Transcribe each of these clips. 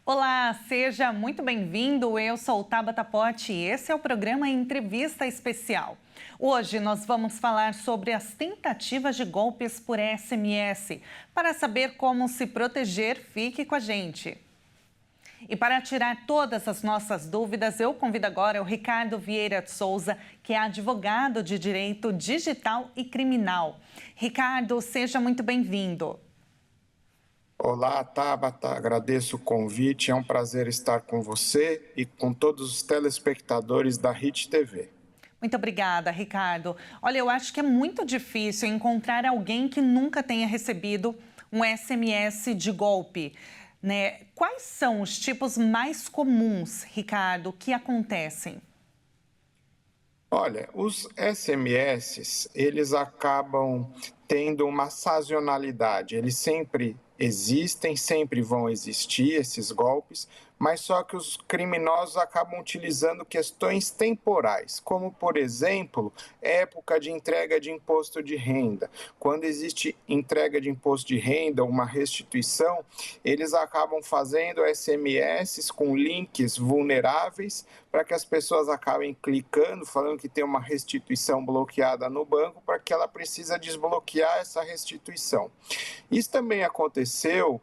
Olá, seja muito bem-vindo. Eu sou Tabata Pote e esse é o programa Entrevista Especial. Hoje nós vamos falar sobre as tentativas de golpes por SMS. Para saber como se proteger, fique com a gente. E para tirar todas as nossas dúvidas, eu convido agora o Ricardo Vieira de Souza, que é advogado de direito digital e criminal. Ricardo, seja muito bem-vindo. Olá, Tabata, agradeço o convite, é um prazer estar com você e com todos os telespectadores da HIT TV. Muito obrigada, Ricardo. Olha, eu acho que é muito difícil encontrar alguém que nunca tenha recebido um SMS de golpe, né? Quais são os tipos mais comuns, Ricardo, que acontecem? Olha, os SMS, eles acabam tendo uma sazonalidade, eles sempre existem, sempre vão existir esses golpes, mas só que os criminosos acabam utilizando questões temporais, como, por exemplo, época de entrega de imposto de renda. Quando existe entrega de imposto de renda, uma restituição, eles acabam fazendo SMS com links vulneráveis para que as pessoas acabem clicando, falando que tem uma restituição bloqueada no banco, para que ela precisa desbloquear essa restituição. Isso também aconteceu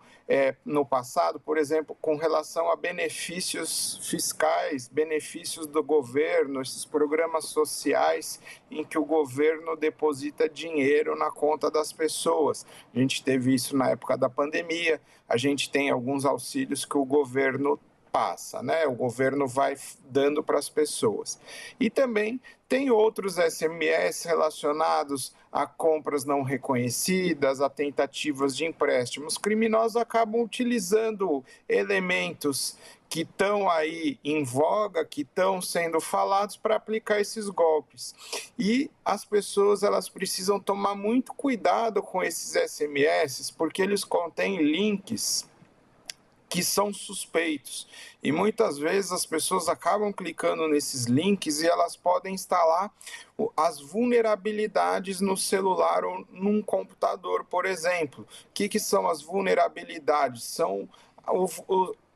no passado, por exemplo, com relação a benefícios fiscais, benefícios do governo, esses programas sociais em que o governo deposita dinheiro na conta das pessoas. A gente teve isso na época da pandemia, a gente tem alguns auxílios que o governo passa, né? O governo vai dando para as pessoas. E também tem outros SMS relacionados a compras não reconhecidas, a tentativas de empréstimos. Criminosos acabam utilizando elementos que estão aí em voga, que estão sendo falados para aplicar esses golpes. E as pessoas elas precisam tomar muito cuidado com esses SMS, porque eles contêm links que são suspeitos. E muitas vezes as pessoas acabam clicando nesses links e elas podem instalar as vulnerabilidades no celular ou num computador, por exemplo. O que são as vulnerabilidades? São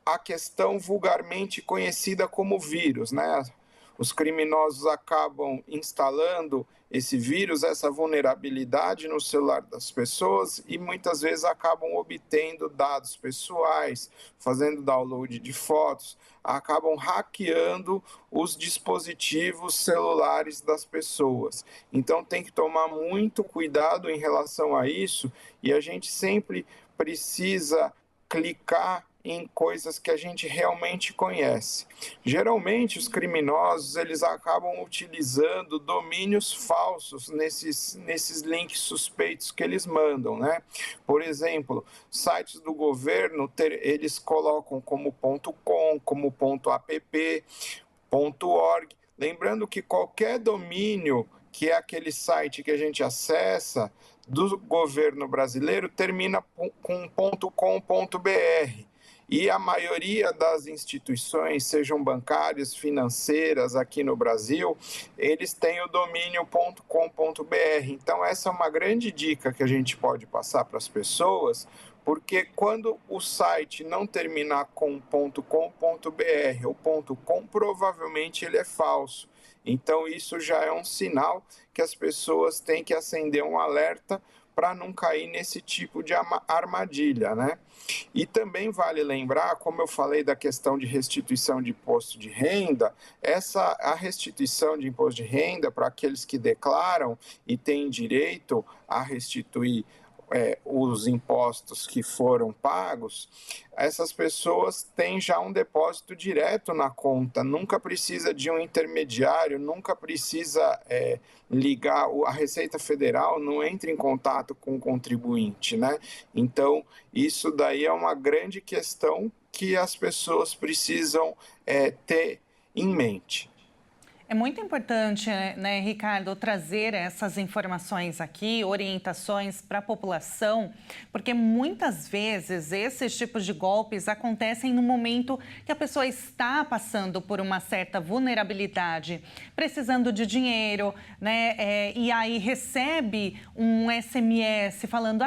a questão vulgarmente conhecida como vírus, né? Os criminosos acabam instalando esse vírus, essa vulnerabilidade no celular das pessoas e muitas vezes acabam obtendo dados pessoais, fazendo download de fotos, acabam hackeando os dispositivos celulares das pessoas. Então tem que tomar muito cuidado em relação a isso e a gente sempre precisa clicar em coisas que a gente realmente conhece. Geralmente, os criminosos eles acabam utilizando domínios falsos nesses links suspeitos que eles mandam, né? Por exemplo, sites do governo, eles colocam como .com, como .app, .org. Lembrando que qualquer domínio que é aquele site que a gente acessa do governo brasileiro termina com .com.br. E a maioria das instituições, sejam bancárias, financeiras aqui no Brasil, eles têm o domínio .com.br. Então, essa é uma grande dica que a gente pode passar para as pessoas, porque quando o site não terminar com .com.br ou .com, provavelmente ele é falso. Então, isso já é um sinal que as pessoas têm que acender um alerta para não cair nesse tipo de armadilha, né? E também vale lembrar, como eu falei da questão de restituição de imposto de renda, a restituição de imposto de renda para aqueles que declaram e têm direito a restituir os impostos que foram pagos, essas pessoas têm já um depósito direto na conta, nunca precisa de um intermediário, nunca precisa ligar, a Receita Federal não entra em contato com o contribuinte, né? Então, isso daí é uma grande questão que as pessoas precisam ter em mente. É muito importante, né, Ricardo, trazer essas informações aqui, orientações para a população, porque muitas vezes esses tipos de golpes acontecem no momento que a pessoa está passando por uma certa vulnerabilidade, precisando de dinheiro, né, e aí recebe um SMS falando: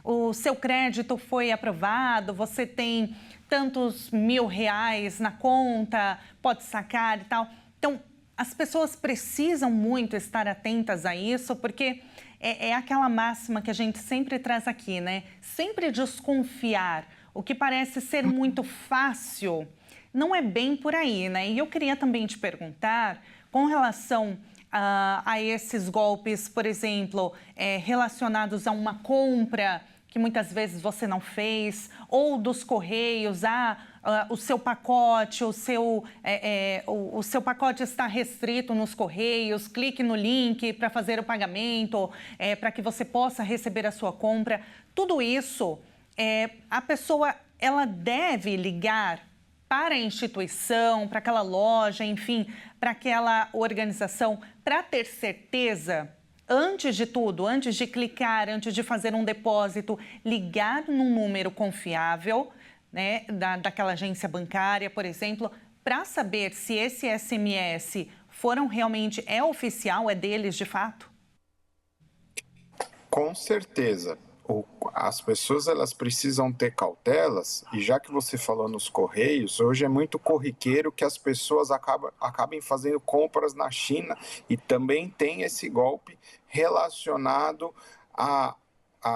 o seu crédito foi aprovado, você tem tantos R$ 1.000 na conta, pode sacar e tal. Então, as pessoas precisam muito estar atentas a isso, porque é aquela máxima que a gente sempre traz aqui, né? Sempre desconfiar. O que parece ser muito fácil não é bem por aí, né? E eu queria também te perguntar, com relação a esses golpes, por exemplo, relacionados a uma compra que muitas vezes você não fez, ou dos correios, o seu pacote, o seu pacote está restrito nos correios, clique no link para fazer o pagamento, para que você possa receber a sua compra. Tudo isso, a pessoa ela deve ligar para a instituição, para aquela loja, enfim, para aquela organização, para ter certeza. Antes de tudo, antes de clicar, antes de fazer um depósito, ligar num número confiável, né, daquela agência bancária, por exemplo, para saber se esse SMS realmente oficial, é deles de fato? Com certeza. As pessoas elas precisam ter cautelas, e já que você falou nos Correios, hoje é muito corriqueiro que as pessoas acabem fazendo compras na China, e também tem esse golpe relacionado a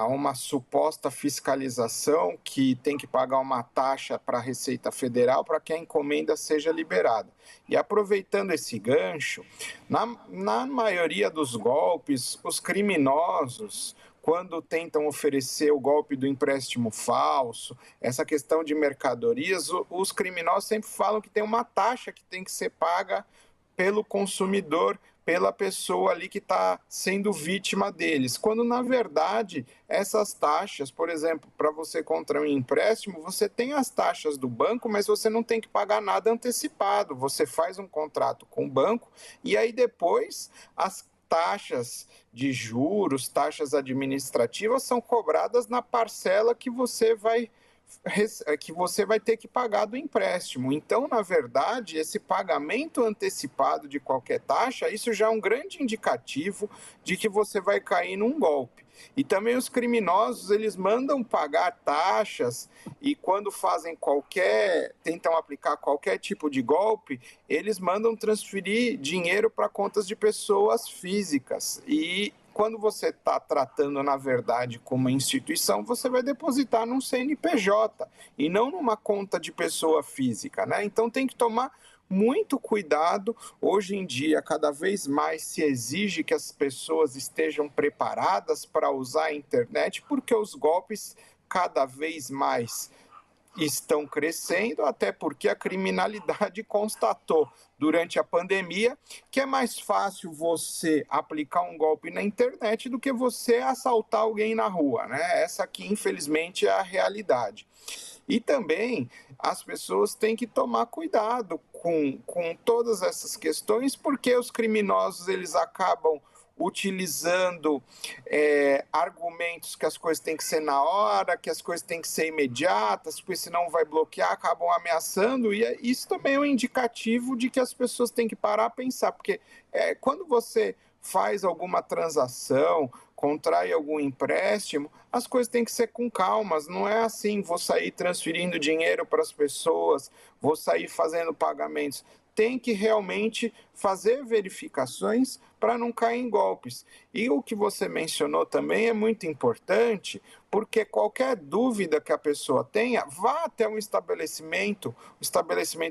uma suposta fiscalização que tem que pagar uma taxa para a Receita Federal para que a encomenda seja liberada. E aproveitando esse gancho, na maioria dos golpes, os criminosos, quando tentam oferecer o golpe do empréstimo falso, essa questão de mercadorias, os criminosos sempre falam que tem uma taxa que tem que ser paga pelo consumidor, pela pessoa ali que está sendo vítima deles. Quando, na verdade, essas taxas, por exemplo, para você contrair um empréstimo, você tem as taxas do banco, mas você não tem que pagar nada antecipado. Você faz um contrato com o banco e aí depois as taxas de juros, taxas administrativas são cobradas na parcela que você vai ter que pagar do empréstimo. Então, na verdade, esse pagamento antecipado de qualquer taxa, isso já é um grande indicativo de que você vai cair num golpe. E também os criminosos, eles mandam pagar taxas e quando tentam aplicar qualquer tipo de golpe, eles mandam transferir dinheiro para contas de pessoas físicas. E quando você está tratando, na verdade, com uma instituição, você vai depositar num CNPJ e não numa conta de pessoa física, né? Então tem que tomar muito cuidado. Hoje em dia, cada vez mais se exige que as pessoas estejam preparadas para usar a internet, porque os golpes cada vez mais estão crescendo, até porque a criminalidade constatou durante a pandemia que é mais fácil você aplicar um golpe na internet do que você assaltar alguém na rua, né? Essa aqui, infelizmente, é a realidade. E também as pessoas têm que tomar cuidado com todas essas questões, porque os criminosos eles acabam utilizando argumentos que as coisas têm que ser na hora, que as coisas têm que ser imediatas, porque senão vai bloquear, acabam ameaçando, e isso também é um indicativo de que as pessoas têm que parar a pensar, porque quando você faz alguma transação, contrai algum empréstimo, as coisas têm que ser com calmas, não é assim, vou sair transferindo dinheiro para as pessoas, vou sair fazendo pagamentos. Tem que realmente fazer verificações para não cair em golpes. E o que você mencionou também é muito importante, porque qualquer dúvida que a pessoa tenha, vá até um estabelecimento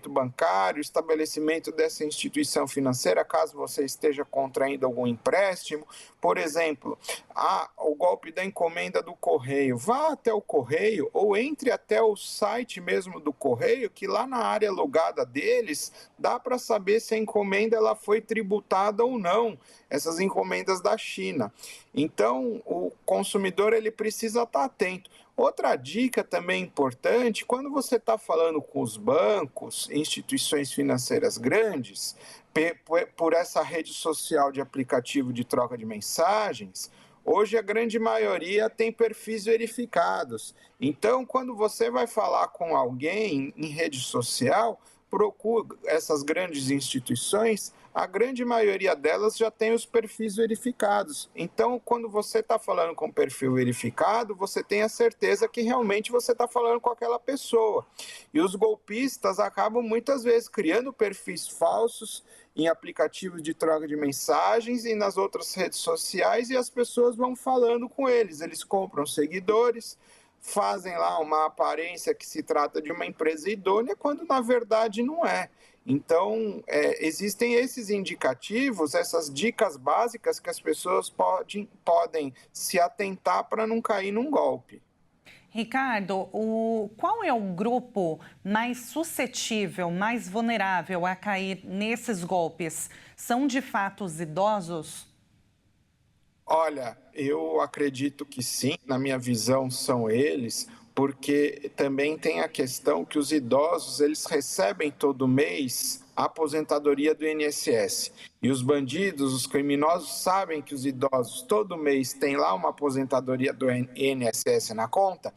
bancário, estabelecimento dessa instituição financeira, caso você esteja contraindo algum empréstimo. Por exemplo, o golpe da encomenda do correio. Vá até o correio ou entre até o site mesmo do correio, que lá na área logada deles, dá para saber se a encomenda ela foi tributada ou não, essas encomendas da China. Então, o consumidor ele precisa estar atento. Outra dica também importante, quando você está falando com os bancos, instituições financeiras grandes, por essa rede social de aplicativo de troca de mensagens, hoje a grande maioria tem perfis verificados. Então, quando você vai falar com alguém em rede social, procura essas grandes instituições, a grande maioria delas já tem os perfis verificados. Então, quando você está falando com perfil verificado, você tem a certeza que realmente você está falando com aquela pessoa. E os golpistas acabam muitas vezes criando perfis falsos em aplicativos de troca de mensagens e nas outras redes sociais, e as pessoas vão falando com eles. Eles compram seguidores, fazem lá uma aparência que se trata de uma empresa idônea, quando na verdade não é. Então, existem esses indicativos, essas dicas básicas que as pessoas podem se atentar para não cair num golpe. Ricardo, qual é o grupo mais suscetível, mais vulnerável a cair nesses golpes? São de fato os idosos? Olha, eu acredito que sim, na minha visão são eles, porque também tem a questão que os idosos, eles recebem todo mês a aposentadoria do INSS. E os bandidos, os criminosos sabem que os idosos todo mês têm lá uma aposentadoria do INSS na conta.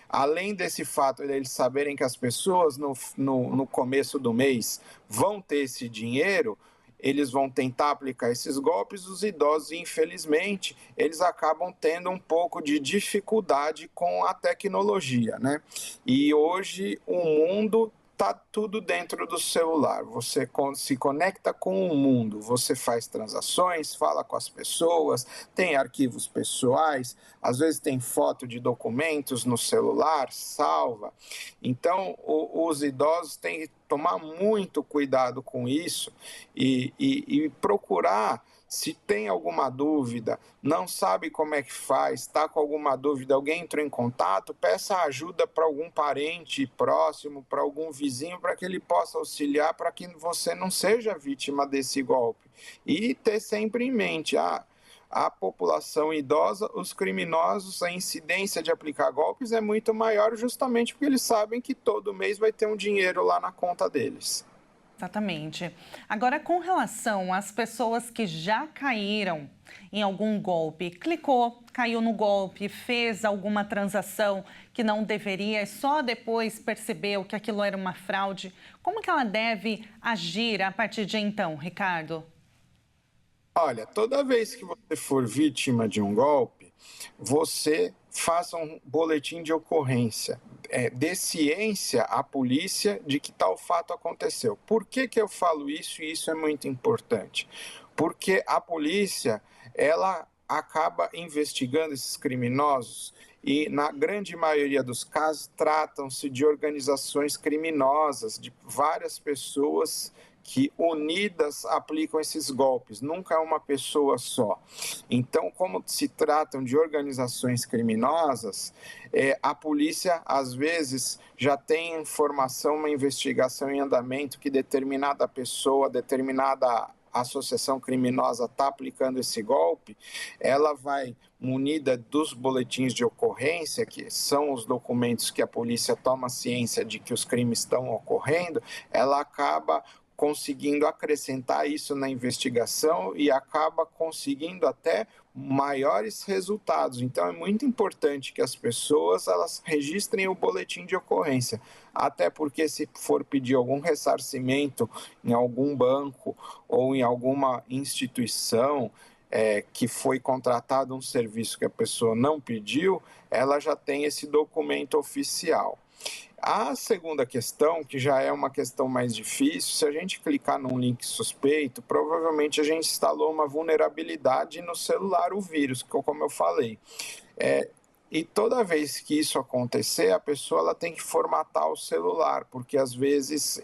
Além desse fato de eles saberem que as pessoas no começo do mês vão ter esse dinheiro, eles vão tentar aplicar esses golpes. Os idosos, infelizmente, eles acabam tendo um pouco de dificuldade com a tecnologia, né? E hoje o mundo está tudo dentro do celular. Você se conecta com o mundo, você faz transações, fala com as pessoas, tem arquivos pessoais, às vezes tem foto de documentos no celular, salva. Então, os idosos têm que tomar muito cuidado com isso e procurar. Se tem alguma dúvida, não sabe como é que faz, está com alguma dúvida, alguém entrou em contato, peça ajuda para algum parente próximo, para algum vizinho, para que ele possa auxiliar, para que você não seja vítima desse golpe. E ter sempre em mente, a população idosa, os criminosos, a incidência de aplicar golpes é muito maior, justamente porque eles sabem que todo mês vai ter um dinheiro lá na conta deles. Exatamente. Agora, com relação às pessoas que já caíram em algum golpe, clicou, caiu no golpe, fez alguma transação que não deveria e só depois percebeu que aquilo era uma fraude, como que ela deve agir a partir de então, Ricardo? Olha, toda vez que você for vítima de um golpe, você faça um boletim de ocorrência. Dê ciência à polícia de que tal fato aconteceu. Por que eu falo isso? E isso é muito importante. Porque a polícia, ela acaba investigando esses criminosos e, na grande maioria dos casos, tratam-se de organizações criminosas, de várias pessoas que unidas aplicam esses golpes, nunca é uma pessoa só. Então, como se tratam de organizações criminosas, a polícia, às vezes, já tem informação, uma investigação em andamento que determinada pessoa, determinada associação criminosa está aplicando esse golpe, ela vai munida dos boletins de ocorrência, que são os documentos que a polícia toma ciência de que os crimes estão ocorrendo, ela acaba conseguindo acrescentar isso na investigação e acaba conseguindo até maiores resultados. Então, é muito importante que as pessoas elas registrem o boletim de ocorrência, até porque se for pedir algum ressarcimento em algum banco ou em alguma instituição que foi contratado um serviço que a pessoa não pediu, ela já tem esse documento oficial. A segunda questão, que já é uma questão mais difícil, se a gente clicar num link suspeito, provavelmente a gente instalou uma vulnerabilidade no celular, o vírus, como eu falei. E toda vez que isso acontecer, a pessoa ela tem que formatar o celular, porque às vezes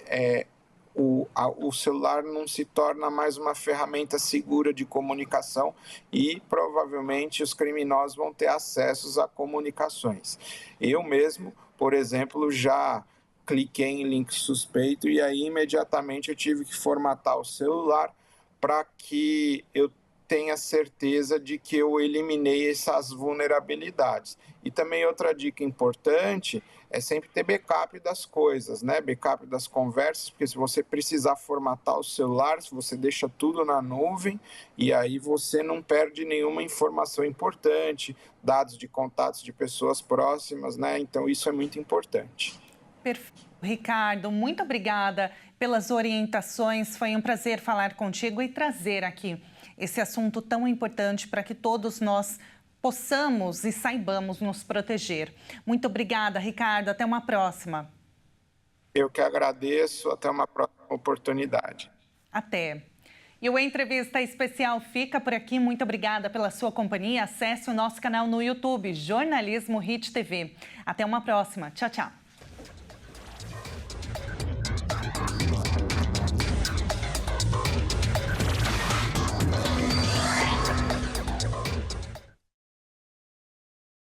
o celular não se torna mais uma ferramenta segura de comunicação e provavelmente os criminosos vão ter acessos a comunicações. Eu mesmo, por exemplo, já cliquei em link suspeito e aí imediatamente eu tive que formatar o celular para que eu tenha certeza de que eu eliminei essas vulnerabilidades. E também outra dica importante é sempre ter backup das coisas, né? Backup das conversas, porque se você precisar formatar o celular, se você deixa tudo na nuvem, e aí você não perde nenhuma informação importante, dados de contatos de pessoas próximas, né? Então isso é muito importante. Perfeito. Ricardo, muito obrigada pelas orientações. Foi um prazer falar contigo e trazer aqui esse assunto tão importante para que todos nós possamos e saibamos nos proteger. Muito obrigada, Ricardo. Até uma próxima. Eu que agradeço. Até uma próxima oportunidade. Até. E o Entrevista Especial fica por aqui. Muito obrigada pela sua companhia. Acesse o nosso canal no YouTube, Jornalismo Hit TV. Até uma próxima. Tchau, tchau.